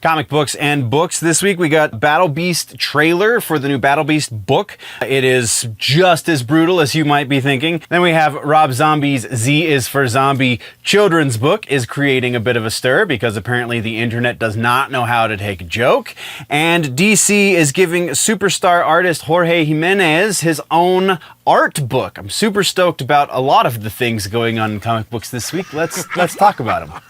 Comic books and books. This week we got Battle Beast trailer for the new Battle Beast book. It is just as brutal as you might be thinking. Then we have Rob Zombie's Z is for Zombie children's book is creating a bit of a stir because apparently the internet does not know how to take a joke. And DC is giving superstar artist Jorge Jimenez his own art book. I'm super stoked about a lot of the things going on in comic books this week. Let's talk about them.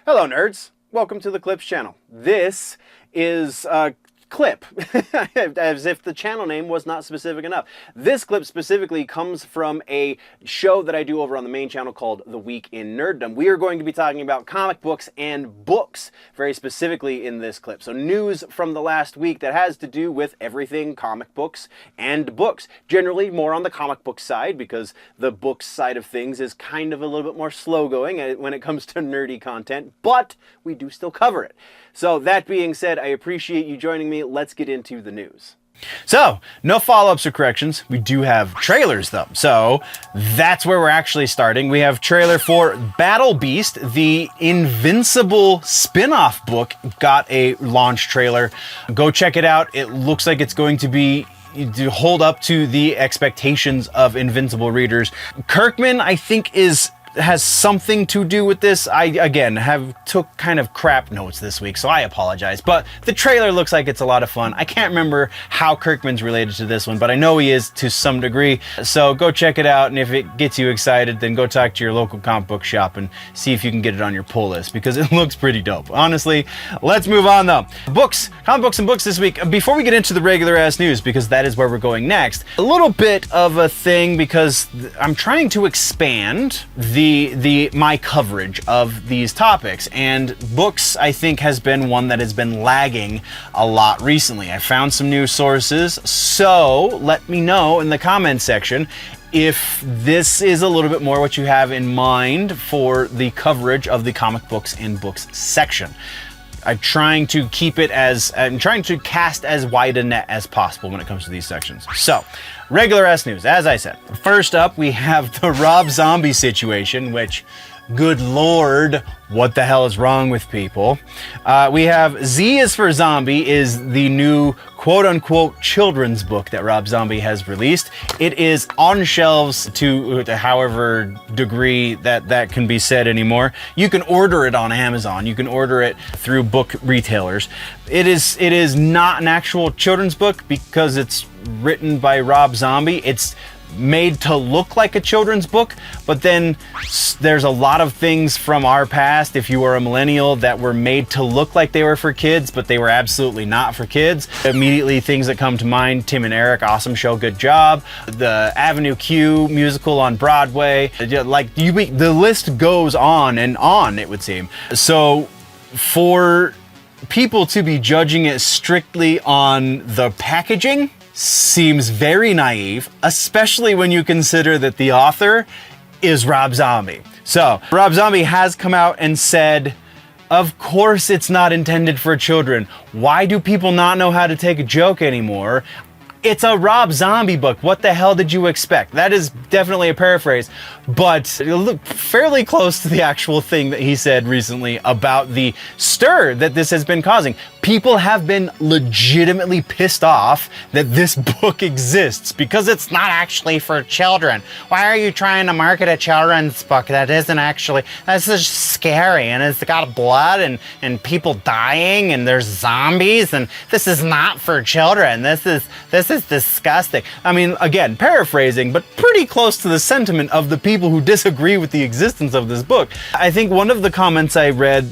Hello nerds, welcome to the Clips channel. This is a clip, as if the channel name was not specific enough. This clip specifically comes from a show that I do over on the main channel called The Week in Nerddom. We are going to be talking about comic books and books very specifically in this clip. So news from the last week that has to do with everything comic books and books. Generally more on the comic book side because the books side of things is kind of a little bit more slow going when it comes to nerdy content, but we do still cover it. So that being said, I appreciate you joining me. Let's get into the news. So, no follow-ups or corrections. We do have trailers though. So, that's where we're actually starting. We have trailer for Battle Beast, the Invincible spin-off book, got a launch trailer. Go check it out. It looks like it's going to hold up to the expectations of Invincible readers. Kirkman, I think, has something to do with this. I, again, took kind of crap notes this week, so I apologize. But the trailer looks like it's a lot of fun. I can't remember how Kirkman's related to this one, but I know he is to some degree. So go check it out, and if it gets you excited, then go talk to your local comic book shop and see if you can get it on your pull list, because it looks pretty dope. Honestly, let's move on though. Books, comic books and books this week. Before we get into the regular ass news, because that is where we're going next, a little bit of a thing because I'm trying to expand my coverage of these topics, and books I think has been one that has been lagging a lot recently. I found some new sources, so let me know in the comments section if this is a little bit more what you have in mind for the coverage of the comic books and books section. I'm trying to cast as wide a net as possible when it comes to these sections. So, regular ass news, as I said. First up, we have the Rob Zombie situation, which, good lord, what the hell is wrong with people? We have Z is for Zombie is the new quote-unquote children's book that Rob Zombie has released. It is on shelves to however degree that can be said anymore. You can order it on Amazon. You can order it through book retailers. It is not an actual children's book because it's written by Rob Zombie. It's made to look like a children's book, but then there's a lot of things from our past, if you were a millennial, that were made to look like they were for kids, but they were absolutely not for kids. Immediately things that come to mind: Tim and Eric, awesome show, good job. The Avenue Q musical on Broadway, the list goes on and on, it would seem. So for people to be judging it strictly on the packaging seems very naive, especially when you consider that the author is Rob Zombie. So, Rob Zombie has come out and said, of course it's not intended for children. Why do people not know how to take a joke anymore? It's a Rob Zombie book. What the hell did you expect? That is definitely a paraphrase, but fairly close to the actual thing that he said recently about the stir that this has been causing. People have been legitimately pissed off that this book exists because it's not actually for children. Why are you trying to market a children's book that isn't actually, that's just scary, and it's got blood and people dying and there's zombies, and this is not for children. This is disgusting. I mean, again, paraphrasing, but pretty close to the sentiment of the people who disagree with the existence of this book. I think one of the comments I read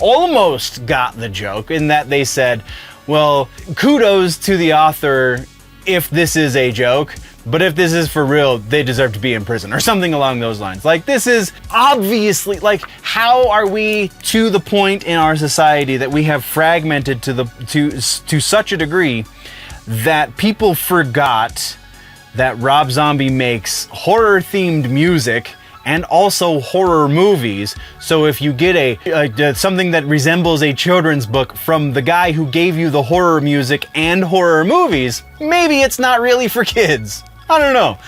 almost got the joke in that they said, well, kudos to the author if this is a joke, but if this is for real, they deserve to be in prison, or something along those lines. Like, this is obviously, like, how are we to the point in our society that we have fragmented to such a degree that people forgot that Rob Zombie makes horror-themed music and also horror movies. So if you get something that resembles a children's book from the guy who gave you the horror music and horror movies, maybe it's not really for kids. I don't know.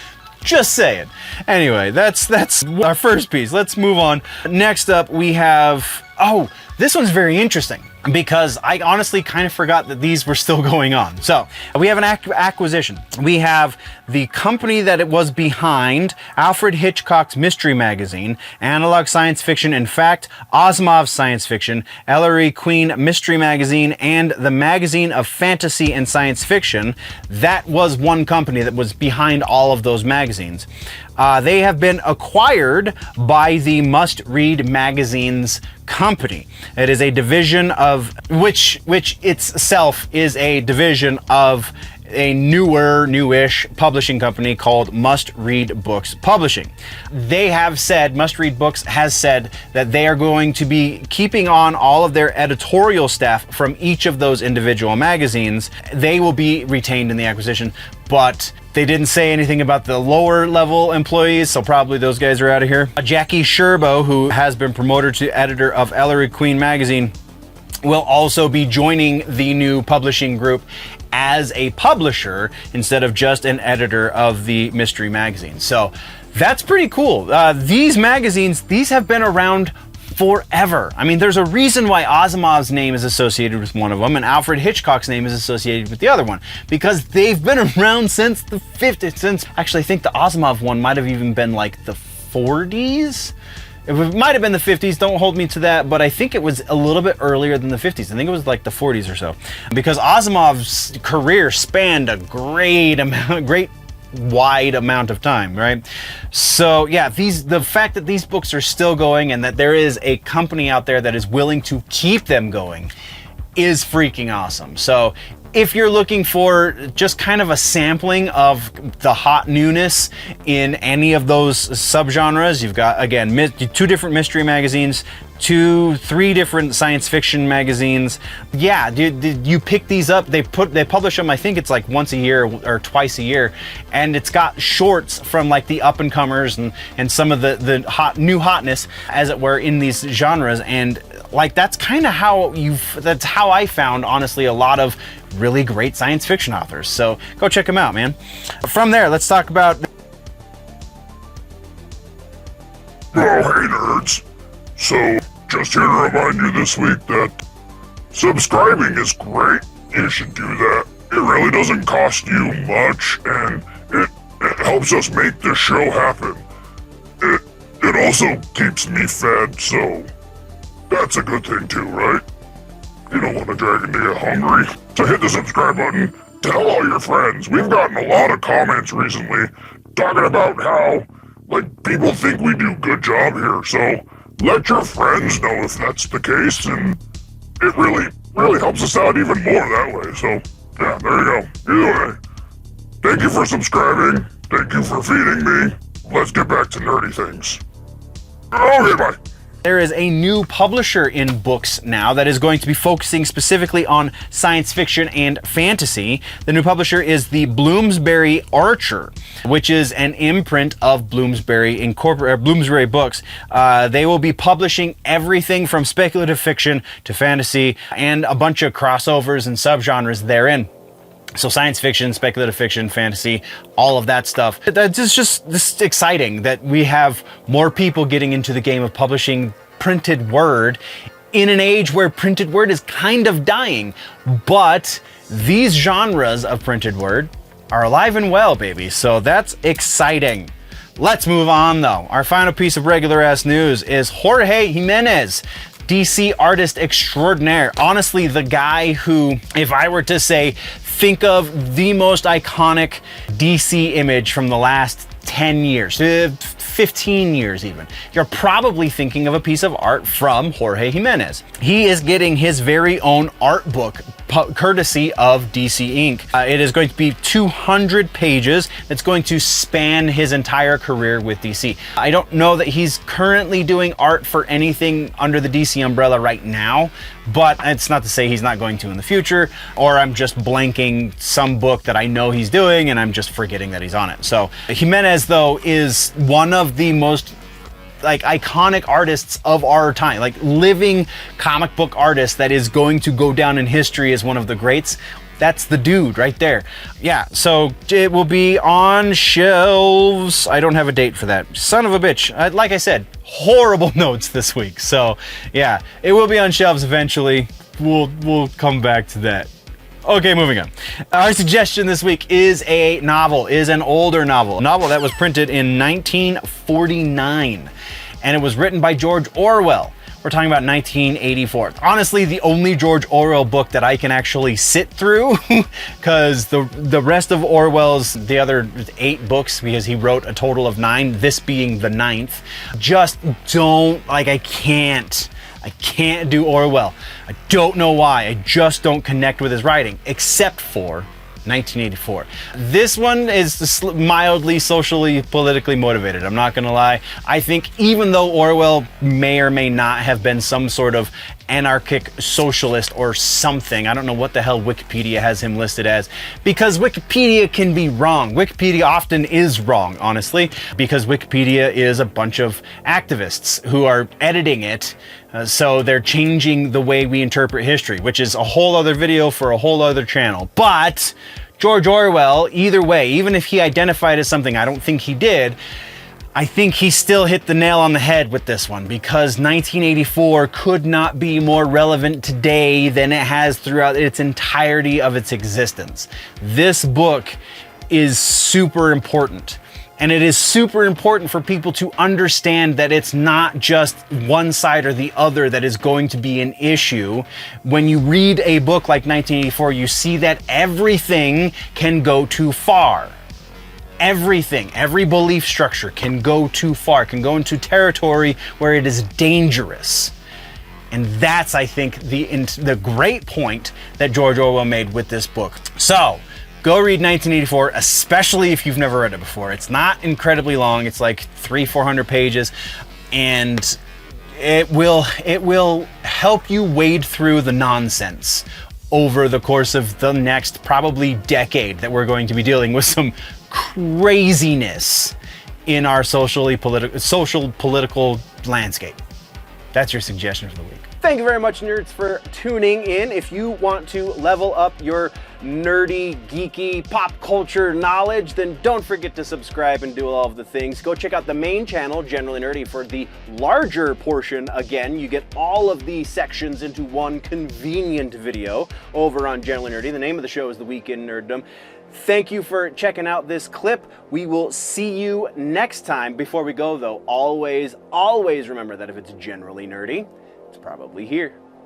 Just saying. Anyway, that's our first piece. Let's move on. Next up, we have, oh, this one's very interesting because I honestly kind of forgot that these were still going on. So we have an acquisition. We have the company that it was behind Alfred Hitchcock's Mystery Magazine, Analog Science Fiction and Fact, Asimov Science Fiction, Ellery Queen Mystery Magazine, and the Magazine of Fantasy and Science Fiction. That was one company that was behind all of those magazines. They have been acquired by the Must Read Magazines company. It is a division of which itself is a division of a newish publishing company called Must Read Books Publishing. They have said, Must Read Books has said that they are going to be keeping on all of their editorial staff from each of those individual magazines. They will be retained in the acquisition, but they didn't say anything about the lower level employees, so probably those guys are out of here. Jackie Sherbow, who has been promoted to editor of Ellery Queen Magazine, will also be joining the new publishing group as a publisher instead of just an editor of the Mystery Magazine. So that's pretty cool. These magazines, these have been around forever. I mean, there's a reason why Asimov's name is associated with one of them and Alfred Hitchcock's name is associated with the other one, because they've been around since the 50s. Actually, I think the Asimov one might have even been like the 40s. It might have been the 50s, don't hold me to that, but I think it was a little bit earlier than the 50s. I think it was like the 40s or so. Because Asimov's career spanned a great wide amount of time, right? So yeah, the fact that these books are still going and that there is a company out there that is willing to keep them going is freaking awesome. So if you're looking for just kind of a sampling of the hot newness in any of those subgenres, you've got, again, 2 different mystery magazines, 3 different science fiction magazines. Yeah, you pick these up, they publish them, I think it's like once a year or twice a year, and it's got shorts from like the up and comers and some of the new hotness, as it were, in these genres. And like that's kind of that's how I found, honestly, a lot of really great science fiction authors. So go check them out, man. From there, let's talk about... Oh, hey nerds. So, just here to remind you this week that subscribing is great. You should do that. It really doesn't cost you much, and it helps us make this show happen. It also keeps me fed, so that's a good thing too, right? You don't want a dragon to get hungry. So hit the subscribe button, tell all your friends. We've gotten a lot of comments recently talking about how, like, people think we do a good job here. So let your friends know if that's the case, and it really helps us out even more that way. So yeah, there you go. Either way, thank you for subscribing. Thank you for feeding me. Let's get back to nerdy things. Okay, bye. There is a new publisher in books now that is going to be focusing specifically on science fiction and fantasy. The new publisher is the Bloomsbury Archer, which is an imprint of Bloomsbury Bloomsbury Books. They will be publishing everything from speculative fiction to fantasy and a bunch of crossovers and subgenres therein. So science fiction, speculative fiction, fantasy, all of that stuff. It's just this exciting that we have more people getting into the game of publishing printed word in an age where printed word is kind of dying. But these genres of printed word are alive and well, baby. So that's exciting. Let's move on though. Our final piece of regular ass news is Jorge Jimenez, DC artist extraordinaire. Honestly, the guy who, if I were to say, think of the most iconic DC image from the last 10 years, 15 years even, you're probably thinking of a piece of art from Jorge Jimenez. He is getting his very own art book courtesy of DC Inc. It is going to be 200 pages. It's going to span his entire career with DC. I don't know that he's currently doing art for anything under the DC umbrella right now, but it's not to say he's not going to in the future, or I'm just blanking some book that I know he's doing and I'm just forgetting that he's on it. So Jimenez, though, is one of the most like iconic artists of our time, like living comic book artist that is going to go down in history as one of the greats. That's the dude right there. Yeah, so it will be on shelves. I don't have a date for that. Son of a bitch. Like I said, horrible notes this week. So yeah, it will be on shelves eventually. We'll come back to that. Okay, moving on. Our suggestion this week is a novel, is an older novel. A novel that was printed in 1949. And it was written by George Orwell. We're talking about 1984. Honestly, the only George Orwell book that I can actually sit through, because the rest of Orwell's, the other 8 books, because he wrote a total of 9, this being the 9th, just don't, like, I can't do Orwell. I don't know why. I just don't connect with his writing, except for 1984. This one is mildly socially, politically motivated. I'm not gonna lie. I think even though Orwell may or may not have been some sort of anarchic socialist or something, I don't know what the hell Wikipedia has him listed as, because Wikipedia can be wrong. Wikipedia often is wrong, honestly, because Wikipedia is a bunch of activists who are editing it, so they're changing the way we interpret history, which is a whole other video for a whole other channel. But George Orwell, either way, even if he identified as something, I don't think he did, I think he still hit the nail on the head with this one, because 1984 could not be more relevant today than it has throughout its entirety of its existence. This book is super important. And it is super important for people to understand that it's not just one side or the other that is going to be an issue. When you read a book like 1984, you see that everything can go too far. Everything, every belief structure can go too far, can go into territory where it is dangerous. And that's, I think, the great point that George Orwell made with this book. So, go read 1984, especially if you've never read it before. It's not incredibly long. It's like 300-400 pages, and it will help you wade through the nonsense over the course of the next probably decade that we're going to be dealing with some craziness in our social political landscape. That's your suggestion for the week. Thank you very much, nerds, for tuning in. If you want to level up your nerdy, geeky, pop culture knowledge, then don't forget to subscribe and do all of the things. Go check out the main channel, Generally Nerdy, for the larger portion. Again, you get all of the sections into one convenient video over on Generally Nerdy. The name of the show is The Week in Nerddom. Thank you for checking out this clip. We will see you next time. Before we go, though, always remember that if it's generally nerdy, it's probably here.